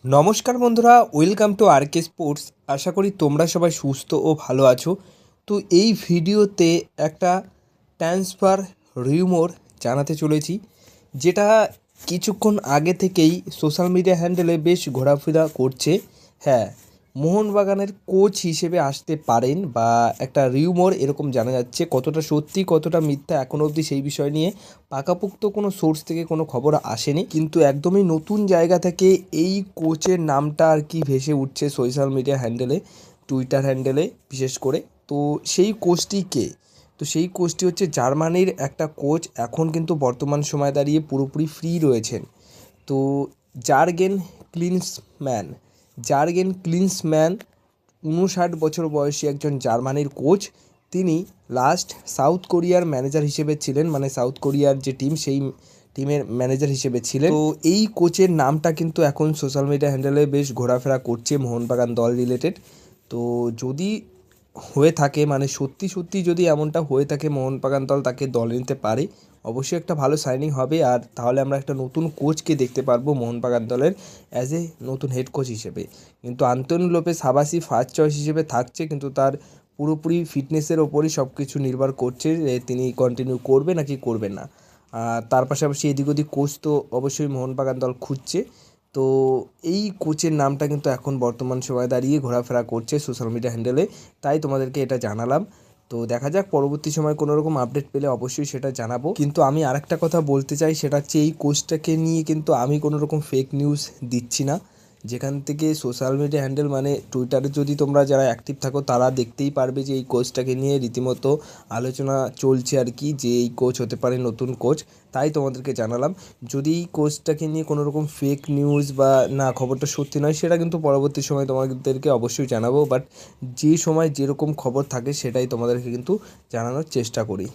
নমস্কার বন্ধুরা, welcome to আরকে sports. আশা করি তোমরা সবাই সুস্থ ও ভালো আছো। তো এই ভিডিওতে একটা ট্রান্সফার রিউমর জানাতে চলেছি, যেটা কিছুক্ষণ আগে থেকেই সোশ্যাল মিডিয়া হ্যান্ডেলে বেশ ঘোরাফেরা করছে। হ্যাঁ, মোহনবাগানের কোচ হিসেবে আসতে পারেন বা একটা রিউমর এরকম জানা যাচ্ছে। কতটা সত্যি কতটা মিথ্যা এখনও অবধি সেই বিষয় নিয়ে পাকাপোক্ত কোনো সোর্স থেকে কোনো খবর আসেনি, কিন্তু একদমই নতুন জায়গা থেকে এই কোচের নামটা আর কি ভেসে উঠছে সোশ্যাল মিডিয়া হ্যান্ডেলে, টুইটার হ্যান্ডেলে বিশেষ করে। তো সেই কোচটি কে? তো সেই কোচটি হচ্ছে জার্মানির একটা কোচ, এখন কিন্তু বর্তমান সময় দাঁড়িয়ে পুরোপুরি ফ্রি রয়েছেন। তো জার্গেন ক্লিন্সম্যান জার্গেন ক্লিন্সম্যান 59 বছর বয়সী একজন জার্মানির কোচ। তিনি লাস্ট সাউথ কোরিয়ার ম্যানেজার হিসেবে ছিলেন, মানে সাউথ কোরিয়ার যে টিম সেই টিমের ম্যানেজার হিসেবে ছিলেন। তো এই কোচের নামটা কিন্তু এখন সোশ্যাল মিডিয়া হ্যান্ডেলে বেশ ঘোরাফেরা করছে মোহনবাগান দল রিলেটেড। তো যদি হয়ে থাকে, মানে সত্যি সত্যি যদি এমনটা হয়ে থাকে, মোহনবাগান দল তাকে দলে নিতে পারে, অবশ্যই একটা ভালো সাইনিং হবে। আর তাহলে আমরা একটা নতুন কোচকে দেখতে পারবো মোহনবাগান দলের অ্যাজ এ নতুন হেড কোচ হিসেবে। কিন্তু আন্তোনিও লোপেস হাবাসি ফার্স্ট চয়েস হিসেবে থাকছে, কিন্তু তার পুরোপুরি ফিটনেসের ওপরই সব কিছু নির্ভর করছে যে তিনি কন্টিনিউ করবে নাকি করবে না। তার পাশাপাশি এদিক ওদিক কোচ তো অবশ্যই মোহনবাগান দল খুঁজছে। তো এই কোচের নামটা কিন্তু এখন বর্তমান সময়ে দাঁড়িয়ে ঘোরাফেরা করছে সোশ্যাল মিডিয়া হ্যান্ডেলে, তাই তোমাদেরকে এটা জানালাম। তো দেখা যাক, পরবর্তী সময় কোনো রকম আপডেট পেলে অবশ্যই সেটা জানাবো। কিন্তু আমি আরেকটা কথা বলতে চাই, সেটা হচ্ছে এই কোচটাকে নিয়ে কিন্তু আমি কোনো রকম ফেক নিউজ দিচ্ছি না। যেখান থেকে সোশ্যাল মিডিয়া হ্যান্ডেল মানে টুইটারে যদি তোমরা যারা অ্যাক্টিভ থাকো তারা দেখতেই পারবে যে এই কোচটাকে নিয়ে রীতিমতো আলোচনা চলছে আর কি, যে এই কোচ হতে পারে নতুন কোচ। তাই তোমাদেরকে জানালাম। যদি এই কোচটাকে নিয়ে কোনো রকম ফেক নিউজ বা না খবরটা সত্যি নয়, সেটা কিন্তু পরবর্তী সময় তোমাদেরকে অবশ্যই জানাবো। বাট যে সময় যেরকম খবর থাকে সেটাই তোমাদেরকে কিন্তু জানানোর চেষ্টা করি।